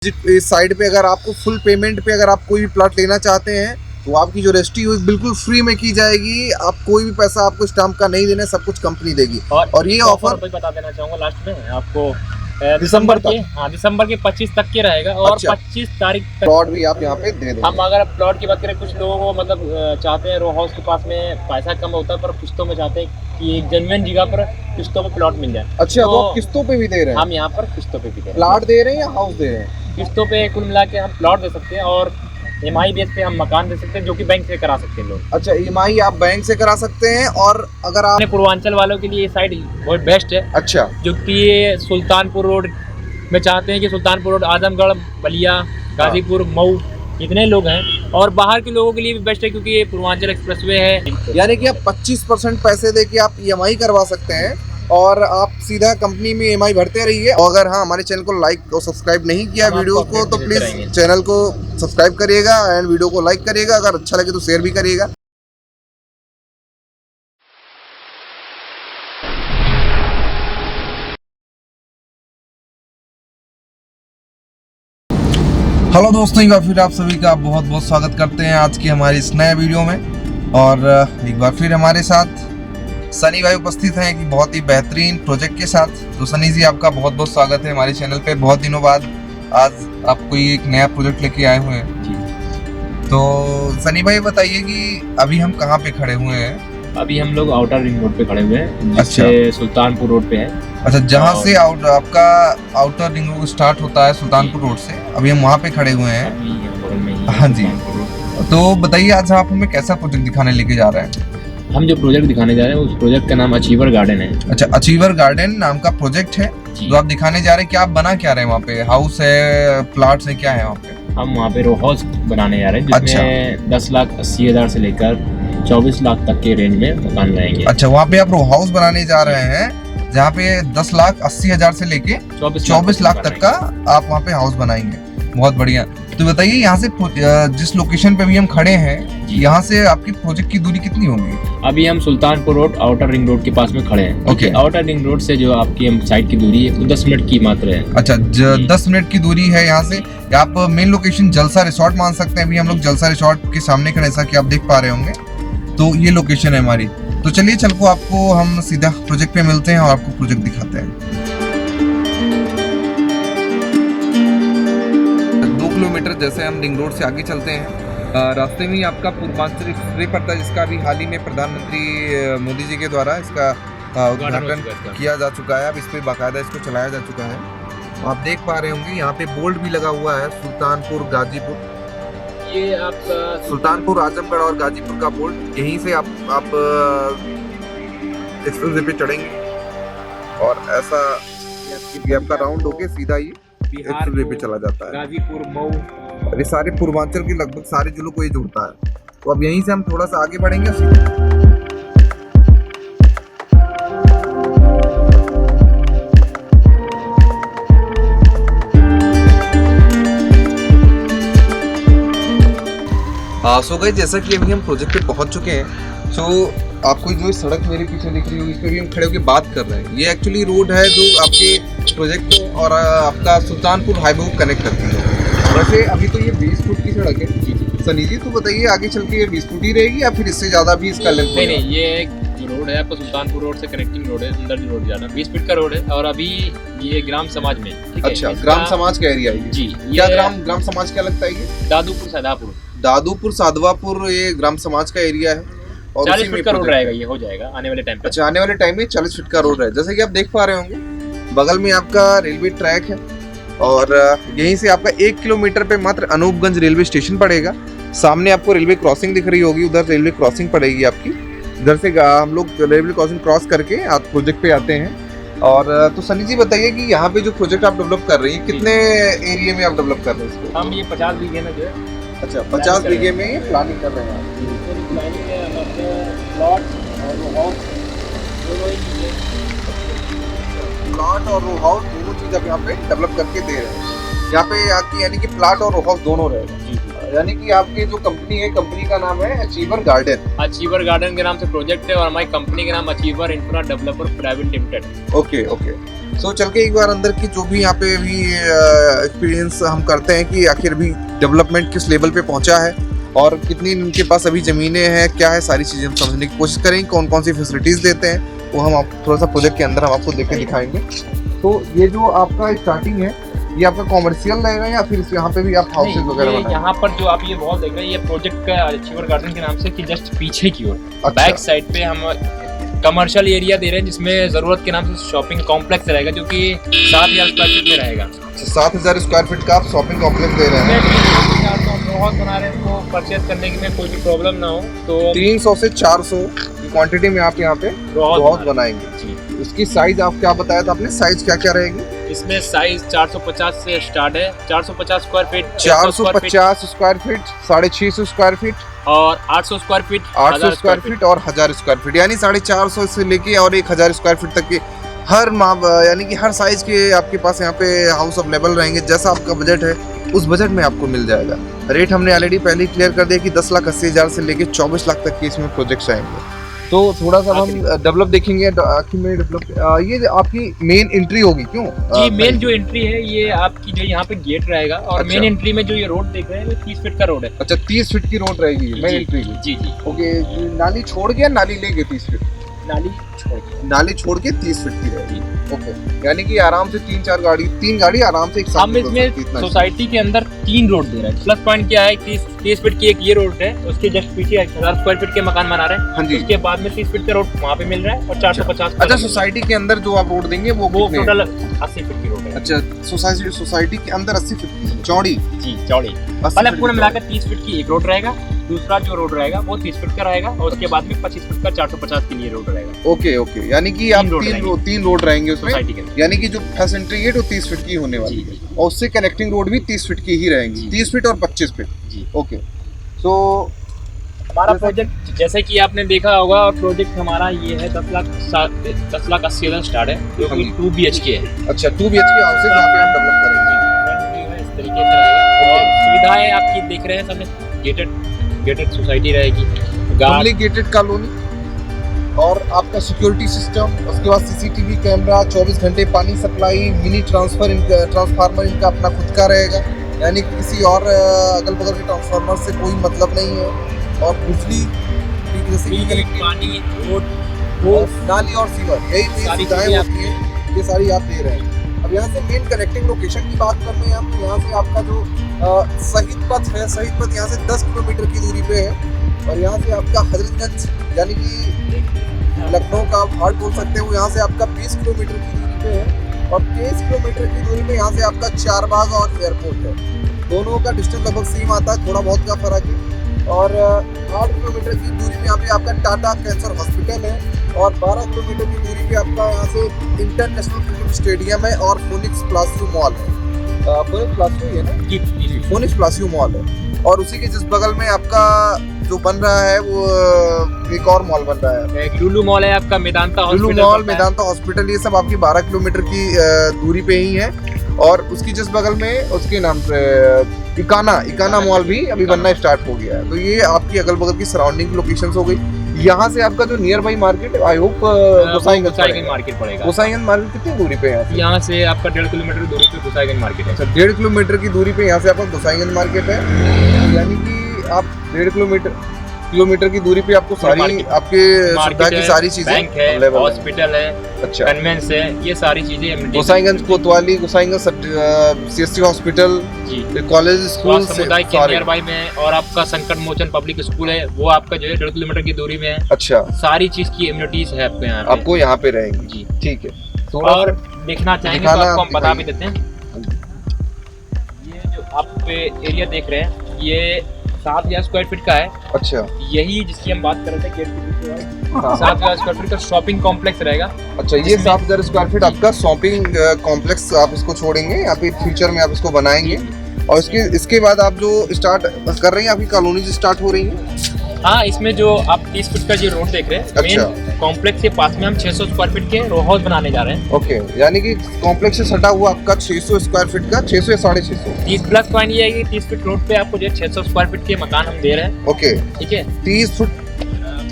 इस साइड पे अगर आपको फुल पेमेंट पे अगर आप कोई भी प्लॉट लेना चाहते हैं तो आपकी जो रजिस्ट्री हुई बिल्कुल फ्री में की जाएगी। आप कोई भी पैसा आपको स्टाम्प का नहीं देना, सब कुछ कंपनी देगी। और ये ऑफर भी बता देना चाहूँगा लास्ट में आपको दिसंबर के दिसंबर के 25 तक के रहेगा। और अच्छा। 25 तारीख तक प्लॉट भी आप यहाँ पे दे देंगे। हम अगर प्लॉट की बात करें, कुछ लोगों को मतलब चाहते हैं रो हाउस के पास में पैसा कम होता है, पर किस्तों में चाहते हैं कि एक जेन्युइन जगह पर किस्तों में प्लॉट मिल जाए। अच्छा, तो आप किस्तों पे भी दे रहे हैं? हम यहाँ पर किस्तों पे भी दे रहे हैं। प्लॉट दे रहे हैं या हाउस दे रहे हैं? किस्तों पे कुल मिला के हम प्लॉट दे सकते हैं और EMI बेस पे हम मकान दे सकते हैं, जो कि बैंक से करा सकते हैं लोग। अच्छा, EMI आप बैंक से करा सकते हैं। और अगर आप पूर्वांचल वालों के लिए ये साइड बहुत बेस्ट है। अच्छा, जो कि ये सुल्तानपुर रोड में चाहते हैं कि सुल्तानपुर रोड, आजमगढ़, बलिया, गाजीपुर, मऊ इतने लोग हैं, और बाहर के लोगों के लिए भी बेस्ट है क्योंकि ये पूर्वांचल एक्सप्रेसवे है। यानी कि आप 25% पैसे दे के आप EMI करवा सकते हैं और आप सीधा कंपनी में EMI भरते रहिए। और अगर हाँ हमारे चैनल को लाइक और सब्सक्राइब नहीं किया वीडियो को तो प्लीज़ चैनल को सब्सक्राइब करिएगा एंड वीडियो को लाइक करिएगा। अगर अच्छा लगे तो शेयर भी करिएगा। हेलो दोस्तों, एक बार फिर आप सभी का बहुत बहुत स्वागत करते हैं आज की हमारी इस नए वीडियो में। और एक बार फिर हमारे साथ सनी भाई उपस्थित हैं कि बहुत ही बेहतरीन प्रोजेक्ट के साथ। तो सनी जी, आपका बहुत बहुत स्वागत है हमारे चैनल पे। बहुत दिनों बाद आज आप कोई एक नया प्रोजेक्ट लेके आए हुए हैं जी। तो सनी भाई बताइए कि अभी हम कहाँ पे खड़े हुए हैं? अभी हम लोग आउटर रिंग रोड पे खड़े हुए हैं, अच्छा, सुल्तानपुर रोड पे है। अच्छा, जहाँ से आपका आउटर रिंग रोड स्टार्ट होता है सुल्तानपुर रोड से, अभी हम वहाँ पे खड़े हुए हैं। हाँ जी, तो बताइए आज आप हमें कैसा प्रोजेक्ट दिखाने लेके जा रहे हैं? हम जो प्रोजेक्ट दिखाने जा रहे हैं उस प्रोजेक्ट का नाम अचीवर गार्डन है। अच्छा, अचीवर गार्डन नाम का प्रोजेक्ट है जो आप दिखाने जा रहे हैं। क्या आप बना क्या रहे हैं वहाँ पे? हाउस है, प्लॉट्स है, क्या है वहाँ पे? हम वहाँ पे रो हाउस बनाने जा रहे हैं जिसमें 10,80,000 से लेकर 24 लाख तक के रेंज में मकान रहेंगे। अच्छा, वहाँ पे आप रो हाउस बनाने जा रहे हैं जहाँ पे 10,80,000 से लेके 24 लाख तक का आप वहाँ पे हाउस बनाएंगे। बहुत बढ़िया। तो बताइए यहाँ से जिस लोकेशन पे भी हम खड़े हैं, यहाँ से आपकी प्रोजेक्ट की दूरी कितनी होगी? अभी हम Sultanpur road outer ring road के पास में खड़े हैं। ओके। आउटर रिंग रोड से जो आपकी हम साइड की दूरी है वो 10 मिनट की मात्र है। अच्छा, 10 मिनट की दूरी है यहाँ से। आप मेन लोकेशन जलसा रिसोर्ट मान सकते हैं। अभी हम लोग जलसा रिसोर्ट के सामने खड़े, जैसा कि आप देख पा रहे होंगे। तो ये लोकेशन है हमारी। तो चलिए चल को आपको हम सीधा प्रोजेक्ट पे मिलते हैं और आपको प्रोजेक्ट दिखाते हैं। 2 किलोमीटर जैसे हम रिंग रोड से आगे चलते हैं, रास्ते में ही आपका पूर्वांचल एक्सप्रेस पड़ता है, जिसका अभी हाल ही में प्रधानमंत्री मोदी जी के द्वारा इसका उद्घाटन किया जा चुका है। अब इस पर बाकायदा इसको चलाया जा चुका है। आप देख पा रहे होंगे यहाँ पे बोर्ड भी लगा हुआ है, सुल्तानपुर गाजीपुर। ये आपका सुल्तानपुर, आजमगढ़ और गाजीपुर का बोर्ड। यहीं से आप एक्सप्रेस वे पे चढ़ेंगे और ऐसा ये आपका राउंड होके सीधा ये एक्सप्रेस वे पे चला जाता है। गाजीपुर, मऊ, ये सारे पूर्वांचल के लगभग सारे जिलों को ये जोड़ता है। तो अब यहीं से हम थोड़ा सा आगे बढ़ेंगे। सो गाइस, जैसा कि अभी हम प्रोजेक्ट पे पहुंच चुके हैं। सो आपको जो सड़क मेरे पीछे दिख रही होगी, इस पे भी हम खड़े होकर बात कर रहे हैं। ये एक्चुअली रोड है जो आपके प्रोजेक्ट को और आपका सुल्तानपुर हाईवे को कनेक्ट करती है। वैसे अभी तो ये 20 फुट की सड़क है। सनी जी, तो बताइए आगे चल के ये 20 फुट ही रहेगी या फिर इससे ज़्यादा भी इसका लेंथ? नहीं, ये एक जो रोड है आपका सुल्तानपुर रोड से कनेक्टिंग रोड है, अंदर जो रोड जाना 20 फीट का रोड है। और अभी ये ग्राम समाज में, ठीक है? अच्छा, ग्राम समाज का एरिया है जी। क्या ग्राम समाज क्या लगता है ये? दादूपुर साधवापुर ये ग्राम समाज का एरिया है। और 40 फीट का रोड रहेगा, ये हो जाएगा आने वाले टाइम पे। अच्छा, आने वाले टाइम में 40 फीट का रोड है। जैसे कि आप देख पा रहे होंगे, बगल में आपका रेलवे ट्रैक है और यहीं से आपका 1 किलोमीटर पे मात्र अनूपगंज रेलवे स्टेशन पड़ेगा। सामने आपको रेलवे क्रॉसिंग दिख रही होगी, उधर रेलवे क्रॉसिंग पड़ेगी आपकी। इधर से हम लोग रेलवे क्रॉसिंग क्रॉस करके आप प्रोजेक्ट पे आते हैं। और तो सनी जी बताइए कि यहाँ पे जो प्रोजेक्ट आप डेवलप कर रही है, कितने एरिया में आप डेवलप कर रहे हैं इसको? हम ये 50 बीघे में जो है, अच्छा, 50 बीघे में ये प्लानिंग कर रहे हैं आप। प्लानिंग है प्लॉट और रो हाउस दोनों ही चीज़ें। प्लॉट और रो हाउस दोनों चीज़ आप यहाँ पे डेवलप करके दे रहे हैं। यहाँ पे आपकी यानी कि प्लॉट और रो हाउस दोनों रहेगा। यानी कि आपकी जो कंपनी है, कंपनी का नाम है अचीवर गार्डन। अचीवर गार्डन के नाम से प्रोजेक्ट है और हमारी कंपनी का नाम achiever infra developer private limited. Okay okay. तो चल के एक बार अंदर की जो भी यहाँ पे भी एक्सपीरियंस हम करते हैं कि आखिर भी डेवलपमेंट किस लेवल पे पहुंचा है और कितनी इनके पास अभी ज़मीनें हैं, क्या है, सारी चीज़ें हम समझने की कोशिश करेंगे। कौन कौन सी फैसिलिटीज़ देते हैं वो हम आप थोड़ा सा प्रोजेक्ट के अंदर हम आपको देख के दिखाएंगे। तो ये जो आपका स्टार्टिंग है ये आपका कॉमर्शियल रहेगा या फिर यहाँ पे भी आप हाउसेज वगैरह बनाएंगे? यहाँ पर जो आप ये वॉल देख रहे हैं ये प्रोजेक्ट का अचीवर गार्डन के नाम से कि जस्ट पीछे की ओर अच्छा। बैक साइड पे हम कमर्शियल एरिया दे रहे हैं जिसमें ज़रूरत के नाम से शॉपिंग कॉम्प्लेक्स रहेगा जो कि 7,000 स्क्वायर फीट में रहेगा। 7,000 स्क्वायर फीट का आप शॉपिंग कॉम्प्लेक्स दे रहे हैं। बहुत बना रहे हैं, उसको परचेज करने में कोई भी प्रॉब्लम ना हो तो 300 से 400 की क्वांटिटी में आप यहाँ पे बहुत बनाएंगे जी। उसकी साइज आप क्या बताया था आपने, साइज क्या क्या रहेगी? इसमें साइज 450 से स्टार्ट है, 450 square feet, 450 square feet, 650 square feet और 800 स्क्वायर फीट, 800 स्क्वायर फीट और 1000 स्क्वायर फीट, यानी 450 से लेके और 1000 स्क्वायर फीट तक के हर यानी कि हर साइज के आपके पास यहाँ पे हाउस अवेलेबल रहेंगे। जैसा आपका बजट है उस बजट में आपको मिल जाएगा। रेट हमने ऑलरेडी पहले ही क्लियर कर दिया कि 10,80,000 से लेके 24 लाख तक के इसमें प्रोजेक्ट्स आएंगे। तो थोड़ा सा हम डेवलप देखेंगे। ये आपकी मेन एंट्री होगी क्यों? जी मेन जो एंट्री है ये आपकी जो यहाँ पे गेट रहेगा और अच्छा। मेन एंट्री में जो ये रोड देख रहे हैं वो 30 फीट का रोड है। अच्छा 30 फीट की रोड रहेगी मेन एंट्री की? जी जी। ओके, नाली छोड़ के नाली लेके 30 फीट? नाली छोड़ के 30 फीट की रहेगी। ओके, यानी कि आराम से 3 गाड़ी आराम से एक साथ हम इसमें सोसाइटी के अंदर 3 रोड दे रहे हैं। प्लस पॉइंट क्या है, 30 फीट की एक ये रोड है, उसके जस्ट पीछे 1000 स्क्वायर फीट के मकान बना रहे हैं। हाँ जी। उसके बाद में 30 फीट का रोड वहाँ पे मिल रहा है और 450। अच्छा, सोसाइटी के अंदर जो आप रोड देंगे वो टोटल 80 फीट की रोड है। अच्छा, सोसाइटी के अंदर 80 फीट की चौड़ी? जी चौड़ी। मतलब पूरा मिलाकर 30 फीट की एक रोड रहेगा, दूसरा जो रोड रहेगा वो 30 फीट का रहेगा और उसके बाद में 25 फीट का 450 के लिए रोड रहेगा। ओके ओके, यानी कि आप 3 रोड रहेंगे उसमें, यानी कि जो फर्स्ट एंट्री गेट वो 30 फीट की होने वाली है और उससे कनेक्टिंग रोड भी 30 फीट की ही रहेंगी, 30 फीट और 25 फीट जी। ओके, तो हमारा प्रोजेक्ट जैसे कि आपने देखा होगा और प्रोजेक्ट हमारा ये है 10,80,000 स्टार्ट है जो कि 2 BHK है। अच्छा 2 BHK हाउसेज यहाँ पे हम डेवलप करेंगे। इस तरीके से रहेगा और सुविधाएं आपकी देख रहे हैं सामने, गेटेड सोसाइटी रहेगी, फुल्ली गेटेड कॉलोनी और आपका सिक्योरिटी सिस्टम, उसके बाद CCTV कैमरा, 24 घंटे पानी सप्लाई, मिनी ट्रांसफार्मर इनका अपना खुद का रहेगा, यानी किसी और अगल बगल के ट्रांसफार्मर से कोई मतलब नहीं है। और बिजली, पानी, रोड, नाली और सीवर, यही सुविधाएं होती है, ये सारी आप दे रहे हैं। अब यहाँ से मेन कनेक्टिंग लोकेशन की बात कर रहे हैं हम, यहाँ से आपका जो शहीद पथ है, शहीद पथ यहाँ से 10 किलोमीटर की दूरी पे है और यहाँ से आपका हजरतगंज यानी कि लखनऊ का हार्ट बोल सकते हैं वो यहाँ से आपका 20 किलोमीटर की दूरी पे है और 23 किलोमीटर की दूरी पे यहाँ से आपका चारबाग और एयरपोर्ट है। दोनों का डिस्टेंस लगभग सेम आता है, थोड़ा बहुत का फर्क है। और 8 किलोमीटर की दूरी पे यहाँ पे आपका टाटा कैंसर हॉस्पिटल है और 12 किलोमीटर की दूरी पे आपका यहाँ से इंटरनेशनल क्रिकेट स्टेडियम है और फोनिक्स प्लासियो मॉल है। फोनिक्स प्लासियो ही है ना जी, फोनिक्स प्लासियो मॉल है और उसी के जिस बगल में आपका जो बन रहा है वो एक और मॉल बन रहा है, एक लुलु मॉल है आपका, मेदांता हॉस्पिटल, लुलु मॉल, मेदांता हॉस्पिटल, ये सब आपकी 12 किलोमीटर की दूरी पे ही है। और उसकी जिस बगल में उसके नाम से इकाना मॉल भी अभी बनना स्टार्ट हो गया है। तो ये आपकी अगल बगल की सराउंडिंग लोकेशंस हो गई। यहाँ से आपका जो near by market I hope Gosaiganj market पड़ेगा। गोसाईगंज मार्केट कितनी दूरी पे है? यहाँ से आपका 1.5 किलोमीटर दूरी पे गोसाईगंज मार्केट है। अच्छा 1.5 किलोमीटर की दूरी पे यहाँ से आपका गोसाईगंज मार्केट है, यानी कि आप 1.5 किलोमीटर की दूरी पे आपको सारी आपके सुविधा की सारी चीजें, बैंक है, हॉस्पिटल है, अच्छा कन्वेंस है, ये सारी चीजें गोसाईगंज कोतवाली, Gosaiganj CSC hospital, college, school समुदाय के नियर बाई में और आपका संकट मोचन पब्लिक स्कूल है वो आपका जो है 1.5 किलोमीटर की दूरी में है। अच्छा, सारी चीज की इम्यूनिटीज है आपको यहाँ पे रहेंगी जी। ठीक है, और देखना चाहेंगे तो आपको हम बता भी देते हैं। ये जो आप एरिया देख रहे हैं ये 7,000 स्क्वायर फीट का है। अच्छा, यही जिसकी हम बात कर रहे थे गेट के पीछे 7,000 स्क्वायर फीट का शॉपिंग कॉम्प्लेक्स रहेगा। अच्छा, ये 7,000 स्क्वायर फीट आपका शॉपिंग कॉम्प्लेक्स आप इसको छोड़ेंगे, यहाँ पे फ्यूचर में आप इसको बनाएंगे और इसके बाद आप जो स्टार्ट कर रही हैं, आपकी कॉलोनी जो स्टार्ट हो रही है। हाँ, इसमें जो आप 30 फीट का जो रोड देख रहे हैं, मेन कॉम्प्लेक्स के पास में हम 600 स्क्वायर फीट के रो हाउस बनाने जा रहे हैं। ओके, यानी कि कॉम्प्लेक्स से सटा हुआ आपका 600 स्क्वायर फीट का, 600 या 650? 30 प्लस पॉइंट ये है कि 30 फीट रोड पे आपको जो 600 स्क्वायर फीट के मकान हम दे रहे हैं। ओके, ठीक है, 30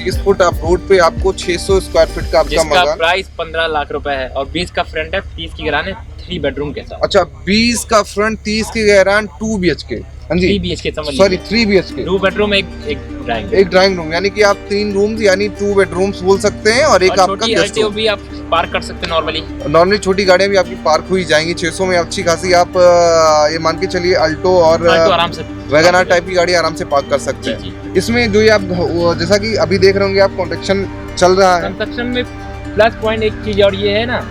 20 फुट आप रोड पे आपको 600 स्क्वायर फीट का आपका जिसका मकान। प्राइस 15 लाख रुपए है और 20 का फ्रंट है, 30 की गरान है, 3 बेडरूम के साथ। अच्छा 20 का फ्रंट, 30 की गहरान, 2 BHK। हाँ जी 3 BHK समझ सॉरी लीजिए। 3 BHK। 2 बेडरूम एक ड्राइंग, एक ड्राइंग रूम, यानी कि आप 3 रूम्स यानी 2 बेडरूम्स बोल सकते हैं और एक और आपका छोटी गेस्ट एल्टियो रूम। भी आप पार्क कर सकते हैं नॉर्मली। नॉर्मली छोटी गाड़ियां भी आपकी पार्क हुई जाएंगी 600 में, अच्छी खासी आप ये मान के चलिए अल्टो और तो आराम से वैगन आर टाइप की गाड़ी आराम से पार्क कर सकते जी हैं। इसमें जो ये आप जैसा कि अभी देख रहे होंगे आप कंस्ट्रक्शन चल रहा है। कंस्ट्रक्शन में प्लस पॉइंट एक चीज और ये है ना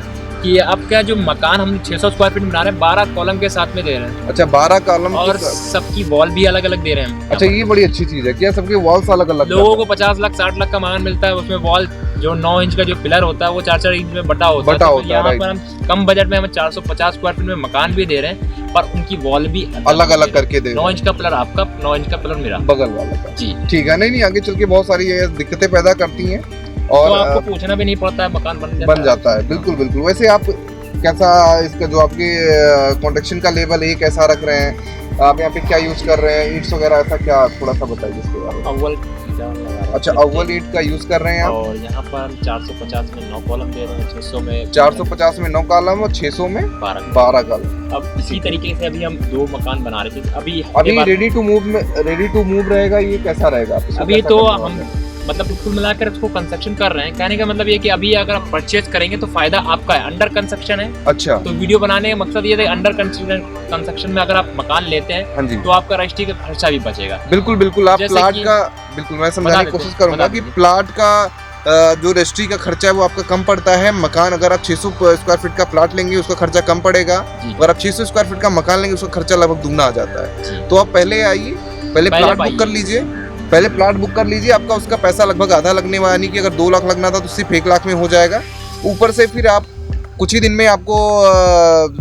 कि आपका जो मकान हम 600 स्क्वायर फीट में बना रहे हैं, 12 कॉलम के साथ में दे रहे हैं अच्छा 12 कॉलम और सबकी वॉल भी अलग अलग दे रहे हैं। अच्छा ये बड़ी अच्छी चीज है, क्या सबके वॉल्स अलग अलग? लोगों को 50 लाख 60 लाख का मकान मिलता है, उसमें वॉल जो 9 इंच का जो पिलर होता है वो 4-4 इंच में बटा होता है। तो यहाँ पर हम कम बजट में हम 450 स्क्वायर फीट में मकान भी दे रहे हैं, पर उनकी वॉल भी अलग अलग करके दे रहे हैं। 9 इंच का पिलर आपका, 9 इंच का पिलर मेरा, बगल वाला का। जी ठीक है, नहीं आगे चल के बहुत सारी ये दिक्कतें पैदा करती हैं और तो आपको पूछना भी नहीं पड़ता है, मकान बन जाता है। बिल्कुल बिल्कुल। वैसे आप कैसा इसका जो आपके कंस्ट्रक्शन का लेवल है कैसा रख रहे हैं आप, यहाँ पे क्या यूज कर रहे हैं, ईंट्स वगैरह ऐसा क्या थोड़ा सा बताइए इसके बारे में। अव्वल अच्छा अव्वल ईंट का यूज कर रहे हैं आप, और यहाँ पर 450 में 9 कॉलम दे रहे हैं, 600 में 450 में 9 कॉलम और 600 में 12 कॉलम। अब इसी तरीके से अभी हम 2 मकान बना रहे थे। अभी रेडी टू मूव में, रेडी टू मूव रहेगा, ये कैसा रहेगा? अभी तो हम मतलब कुल मिलाकर इसको कंस्ट्रक्शन कर रहे हैं। कहने का मतलब ये कि अभी अगर आप परचेज करेंगे तो फायदा आपका है, अंडर कंस्ट्रक्शन है। अच्छा तो वीडियो बनाने का मकसद ये है अंडर कंस्ट्रक्शन में अगर आप मकान लेते हैं हाँ जी तो आपका रजिस्ट्री का खर्चा भी बचेगा। बिल्कुल बिल्कुल। आप जैसे प्लाट कि- का बिल्कुल मैं समझाने की कोशिश करूंगा कि प्लाट का जो रजिस्ट्री का खर्चा है वो आपका कम पड़ता है। मकान अगर आप 600 स्क्वायर फीट का प्लाट लेंगे उसका खर्चा कम पड़ेगा, अगर आप 600 स्क्वायर फीट का मकान लेंगे उसका खर्चा लगभग दुगना आ जाता है। तो आप पहले आइए, पहले प्लाट बुक कर लीजिए, पहले प्लाट बुक कर लीजिए, आपका उसका पैसा लगभग आधा लगने वाला, यानी कि अगर 2 लाख लगना था तो सिर्फ 1 लाख में हो जाएगा। ऊपर से फिर आप कुछ ही दिन में आपको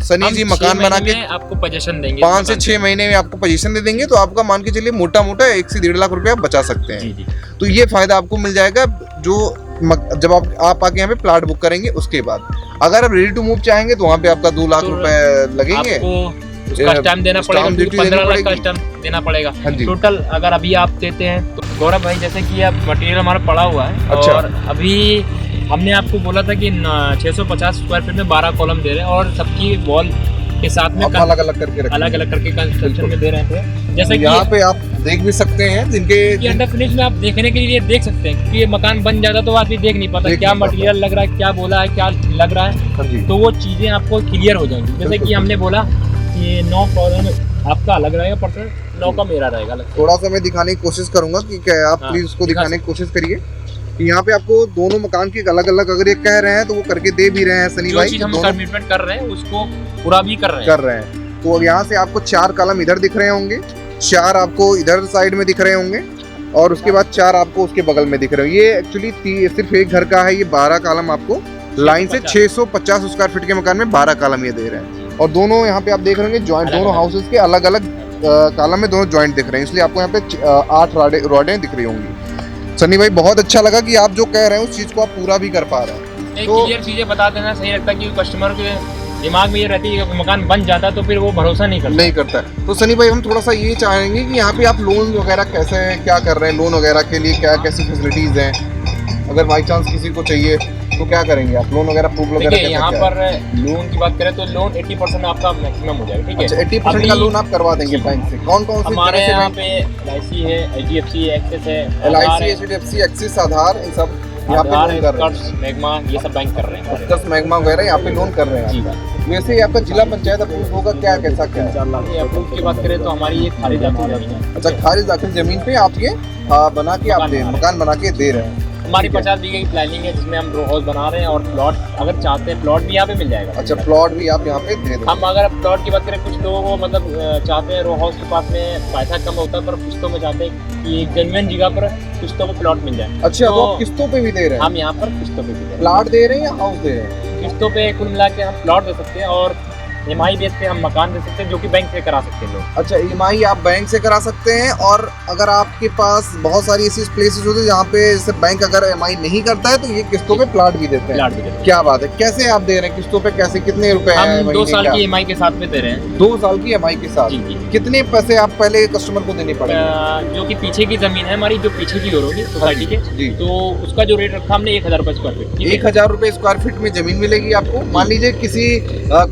सनी जी मकान बना के आपको पोजीशन देंगे, 5 से 6 महीने में आपको पोजीशन दे देंगे, तो आपका मान के चलिए मोटा मोटा 1 से 1.5 लाख रुपए आप बचा सकते हैं। जी। तो ये फायदा आपको मिल जाएगा जो जब आप आके यहाँ पे प्लाट बुक करेंगे उसके बाद। अगर आप रेडी टू मूव चाहेंगे तो वहाँ पे आपका 2 लाख रुपए लगेंगे, उसका स्टैम्प देना पड़ेगा, स्टाम्प ड्यूटी 15 लाख का पड़ेगी। स्टाम्प देना पड़ेगा। हाँ जी। टोटल अगर अभी आप देते हैं तो गौरव भाई जैसे कि अब मटेरियल हमारा पड़ा हुआ है, अच्छा। और अभी हमने आपको बोला था कि 650 स्क्वायर फीट में 12 कॉलम दे रहे हैं और सबकी वॉल के साथ में अलग अलग करके रखेंगे। अलग अलग करके कंस्ट्रक्शन में दे रहे थे। जैसे कि यहाँ पे आप देख भी सकते हैं जिनके अंडर फिनिश में आप देखने के लिए देख सकते हैं, क्योंकि ये मकान बन जाता तो आदमी देख नहीं पाता क्या मटेरियल लग रहा है, क्या बोला है, क्या लग रहा है। हाँ जी। तो वो चीजें आपको क्लियर हो जाएंगी। जैसे कि हमने बोला कि 9 कॉलम आपका अलग रहेगा, पर्सनल 9 का मेरा रहेगा अलग। थोड़ा सा मैं दिखाने की कोशिश करूंगा कि क्या आप हाँ, प्लीज उसको दिखा दिखाने की कोशिश करिए कि यहाँ पे आपको दोनों मकान की अलग अलग अगर ये कह रहे हैं तो वो करके दे भी रहे हैं सनी जो भाई, चीज हम दोनों कमिटमेंट कर रहे हैं उसको पूरा भी कर रहे हैं। तो यहाँ से आपको 4 कॉलम इधर दिख रहे होंगे, 4 आपको इधर साइड में दिख रहे होंगे और उसके बाद 4 आपको उसके बगल में दिख रहे होंगे। ये एक्चुअली सिर्फ एक घर का है। ये 12 कॉलम आपको लाइन से 650 स्क्वायर फीट के मकान में 12 कॉलम ये दे रहे हैं। और दोनों यहाँ पे आप देख रहे होंगे जॉइंट, दोनों हाउसेस के अलग अलग कॉलम में दोनों जॉइंट दिख रहे हैं, इसलिए आपको यहाँ पे 8 रॉडें दिख रही होंगी। सनी भाई बहुत अच्छा लगा कि आप जो कह रहे हैं उस चीज को आप पूरा भी कर पा रहे हैं। एक तो- क्लियर चीजें बता देना सही लगता है कि कस्टमर के दिमाग में ये रहती है कि मकान बन जाता तो फिर वो भरोसा नहीं करता है। तो सनी भाई हम थोड़ा सा ये चाहेंगे कि यहाँ पे आप लोन वगैरह कैसे क्या कर रहे हैं, लोन वगैरह के लिए क्या कैसी फैसिलिटीज हैं, अगर बाई चांस किसी को चाहिए तो क्या करेंगे आप, लोन वगैरह प्रूफ वगैरह? देखिए यहाँ पर लोन की बात करें तो लोन 80% आपका मैक्सिमम हो जाएगा, ठीक है। अच्छा 80% का लोन आप करवा देंगे बैंक से? कौन कौन से हमारे यहाँ पे LIC है, HDFC एक्सिस है, LIC, HDFC एक्सिस, आधार, इन सब यहाँ पे लोन कर रहे हैं। मैग्मा ये सब बैंक कर रहे हैं। उत्कर्ष मैग्मा वगैरह यहाँ पे लोन कर रहे हैं। जी। वैसे ही आपका जिला पंचायत अप्रूव होगा क्या, कैसा क्या है? ये अप्रूव की बात करें तो हमारी ये खारिज दाखिल जमीन है। अच्छा खारिज दाखिल जमीन पे आप ये बना के आप मकान बना के दे रहे हैं। हमारी 50 बीघे की प्लानिंग है जिसमें हम रो हाउस बना रहे हैं और प्लॉट अगर चाहते हैं प्लॉट भी यहाँ पे मिल जाएगा। अच्छा प्लॉट भी आप यहाँ पे दे रहे हैं। हम अगर प्लॉट की बात करें, कुछ लोगों को मतलब चाहते हैं रो हाउस के पास में पैसा कम होता है, पर किस्तों में चाहते हैं कि एक जेन्युइन जगह पर किस्तों में प्लॉट मिल जाए। अच्छा तो आप किस्तों पे भी दे रहे हैं? हम यहाँ पर किस्तों पे भी दे रहे हैं। प्लॉट दे रहे हैं या हाउस दे रहे हैं? किस्तों पे कुल मिला के हम प्लॉट दे सकते हैं और EMI बेस पे हम मकान दे सकते हैं, जो कि बैंक से करा सकते हैं लोग। अच्छा, ईएमआई आप बैंक से करा सकते हैं, और अगर आपके पास बहुत सारी ऐसी प्लेसेस होती है जहाँ पे जैसे बैंक अगर ईएमआई नहीं करता है तो ये किस्तों पे प्लाट भी देते हैं। प्लाट भी देते हैं। क्या बात है, कैसे आप दे रहे हैं किस्तों पे, कैसे, कितने रुपए हैं हम 2 महीने साल का? की EMI के साथ में दे रहे हैं। 2 साल की ईएमआई के साथ जी जी। कितने पैसे आप पहले कस्टमर को देने पड़ेंगे? जो कि पीछे की जमीन है हमारी, जो पीछे की ओर होगी सोसाइटी के, जी, तो उसका जो रेट रखा हमने 1000 रुपये स्क्वायर फीट। 1000 रुपए स्क्वायर फीट में जमीन मिलेगी आपको। मान लीजिए किसी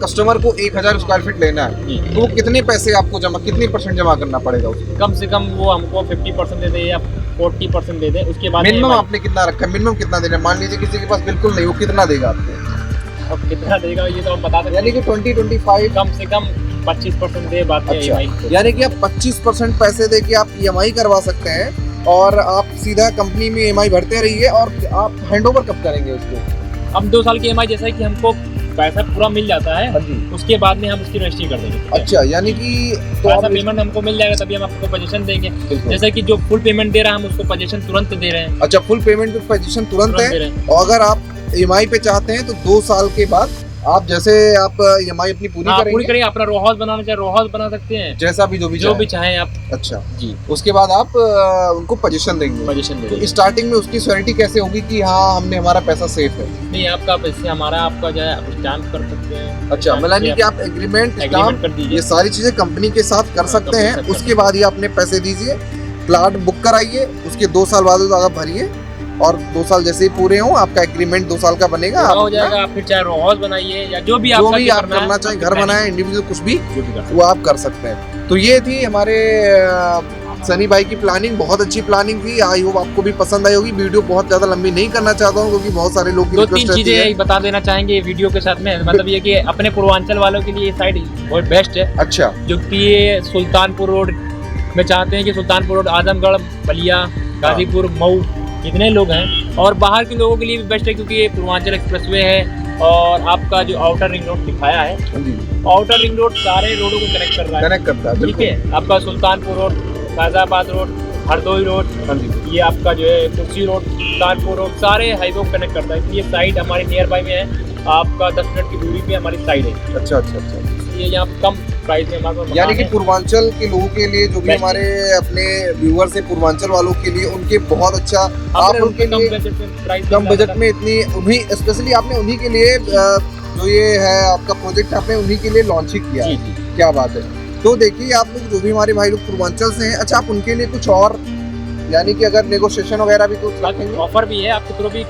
कस्टमर को 1000 स्क्वायर फीट लेना है, जी। तो वो कितने पैसे आपको कितने परसेंट जमा करना पड़ेगा उसको? कम से कम वो हमको 50% दे दे या 40% दे दे, उसके बाद मिनिमम EMI आपने कितना रखा है, मिनिमम कितना देना है? मान लीजिए किसी के पास बिल्कुल नहीं, वो कितना देगा आपको? अब कितना देगा ये तो हम बता सकते यानी कि 20-25? कम से कम 25% दे बात है अच्छा, EMI। यानी कि आप 25% पैसे दे के आप ईएमआई करवा सकते हैं, और आप सीधा कंपनी में ईएमआई भरते रहिए। और आप हैंडओवर कब करेंगे उसको? हम 2 साल की EMI जैसा है कि हमको पैसा पूरा मिल जाता है, हाँ जी। उसके बाद में हम उसकी रजिस्ट्री कर देंगे। अच्छा, यानी कि तो पैसा आप पेमेंट हमको मिल जाएगा तभी हम आपको पोजीशन देंगे। बिल्कुल। जैसे कि जो फुल पेमेंट दे रहा है हम उसको पोजीशन तुरंत दे रहे हैं। अच्छा, फुल पेमेंट पे पोजीशन तुरंत दे है। रहे हैं। और अगर आप ईएमआई पे चाहते हैं तो 2 साल के बाद आप जैसे आप ईएमआई अपनी पूरी हाँ, करेंगे, पूरी करेंगे। अपना रो हाउस बनाना चाहे रो हाउस बना सकते हैं, जैसा भी जो भी चाहें आप। अच्छा, जी, उसके बाद आप उनको पोजीशन देंगे। पोजीशन दे देंगे। स्टार्टिंग में उसकी श्योरिटी कैसे होगी कि हाँ हमने हमारा पैसा सेफ है? नहीं, आपका पैसे हमारा आपका जो है आप स्टैम्प कर सकते हैं। अच्छा, मतलब कि आप एग्रीमेंट एग्रीमेंट कर ये दीजिए। सारी चीजें कंपनी के साथ कर सकते कंपनी के हैं। साथ कर उसके बाद ही आपने पैसे दीजिए, प्लाट बुक कराइए, उसके 2 साल बाद आप भरिए, और 2 साल जैसे ही पूरे हों आपका एग्रीमेंट 2 साल का बनेगा। पूरा आप हो अपना जाएगा। आप फिर चाहे रो हाउस बनाइए या जो भी जो आपका भी आप करना चाहें, घर बनाए, इंडिविजुअल कुछ भी, वो आप कर सकते हैं। तो ये थी हमारे सनी भाई की प्लानिंग, बहुत अच्छी प्लानिंग थी। आई होप आपको भी पसंद आई होगी। वीडियो बहुत ज्यादा लंबी नहीं करना चाहता हूँ क्योंकि बहुत सारे लोग की 2-3 रिक्वेस्ट रहती है। चीजें बता देना चाहेंगे वीडियो के साथ में, मतलब ये कि अपने पूर्वांचल वालों के लिए ये साइड बहुत बेस्ट है। अच्छा, जो कि ये सुल्तानपुर रोड में चाहते हैं कि सुल्तानपुर रोड, आजमगढ़, बलिया, गाजीपुर, मऊ, इतने लोग हैं, और बाहर के लोगों के लिए भी बेस्ट है क्योंकि ये पूर्वांचल एक्सप्रेसवे है। और आपका जो आउटर रिंग रोड दिखाया है, आउटर रिंग रोड सारे रोडों को कनेक्ट कर रहा है। कनेक्ट करता है, ठीक है। आपका Sultanpur road, Faizabad road, Hardoi road, हाँ जी, ये आपका जो है कुर्सी रोड, सुल्तानपुर रोड, सारे हाईवे को कनेक्ट करता है। ये साइड हमारी नियर बाई में है, आपका 10 मिनट की दूरी पे हमारी साइड है। अच्छा अच्छा अच्छा। ये यहाँ कम प्राइस में हमारे पास यानी मकान कि है। पूर्वांचल के लोगों के लिए, जो भी Best हमारे अपने व्यूअर्स हैं पूर्वांचल वालों के लिए, उनके बहुत अच्छा, आप आपने उनके कम लिए बजट में प्राइस कम बजट में इतनी, उन्हीं स्पेशली आपने उन्हीं के लिए जो ये है आपका प्रोजेक्ट, आपने उन्हीं के लिए लॉन्च ही किया जी है। जी। क्या बात है। तो देखिए, आप लोग जो भी हमारे भाई लोग पूर्वांचल से हैं, अच्छा आप उनके लिए कुछ और, यानी कि अगर नेगोशिएशन वगैरह भी कुछ रखेंगे? ऑफर भी है आपके थ्रू भी,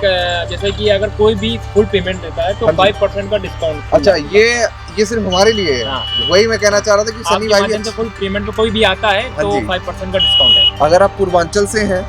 जैसे कि अगर कोई भी फुल पेमेंट देता है तो हाँ जी। 5% का डिस्काउंट। अच्छा, ये सिर्फ हमारे लिए है। हाँ। वही मैं कहना चाह रहा था कि सनी आपके भाई माध्यम से फुल पेमेंट में कोई भी आता है हाँ तो जी। 5% का डिस्काउंट है। अगर आप पूर्वांचल से हैं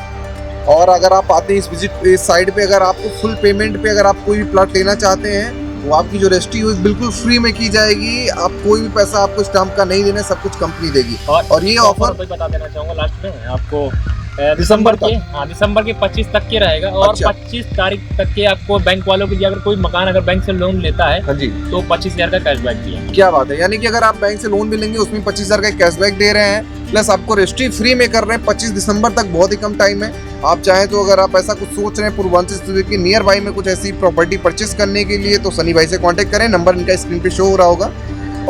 और अगर आप आते हैं इस साइड पे, अगर आपको फुल पेमेंट पे अगर आप कोई भी प्लॉट लेना चाहते हैं, तो आपकी जो रजिस्ट्री हुई बिल्कुल फ्री में की जाएगी। आप कोई भी पैसा आपको स्टाम्प का नहीं देना, सब कुछ कंपनी देगी। और ये ऑफर भी बता देना चाहूंगा लास्ट में आपको, दिसंबर के, हाँ, दिसंबर के 25 तक के रहेगा। और अच्छा। 25 तारीख तक के आपको बैंक वालों के लिए, अगर कोई मकान अगर बैंक से लोन लेता है हाँ जी, तो 25,000 का कैशबैक दिया। क्या बात है। यानी कि अगर आप बैंक से लोन भी लेंगे उसमें 25,000 का कैशबैक दे रहे हैं, प्लस आपको रजिस्ट्री फ्री में कर रहे हैं। 25 दिसंबर तक बहुत ही कम टाइम है। आप चाहें तो अगर आप ऐसा कुछ सोच रहे हैं पूर्वांचल की नियर बाई में कुछ ऐसी प्रॉपर्टी परचेस करने के लिए, तो सनी भाई से कांटेक्ट करें। नंबर इनका स्क्रीन पे शो हो रहा होगा।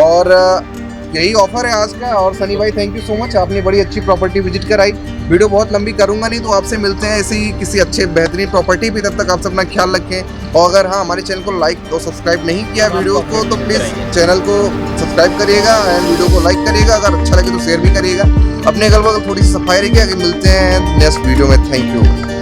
और यही ऑफर है आज का। और सनी भाई, थैंक यू सो मच, आपने बड़ी अच्छी प्रॉपर्टी विजिट कराई। वीडियो बहुत लंबी करूंगा नहीं, तो आपसे मिलते हैं ऐसे ही किसी अच्छे बेहतरीन प्रॉपर्टी भी। तब तक आप सब अपना ख्याल रखें। और अगर हाँ हमारे चैनल को लाइक और सब्सक्राइब नहीं किया वीडियो को, तो प्लीज़ चैनल को सब्सक्राइब करिएगा एंड वीडियो को लाइक करिएगा। अगर अच्छा लगे तो शेयर भी करिएगा। अपने अगल बगल थोड़ी सी सफाई रखिए। आगे मिलते हैं नेक्स्ट वीडियो में। Thank you.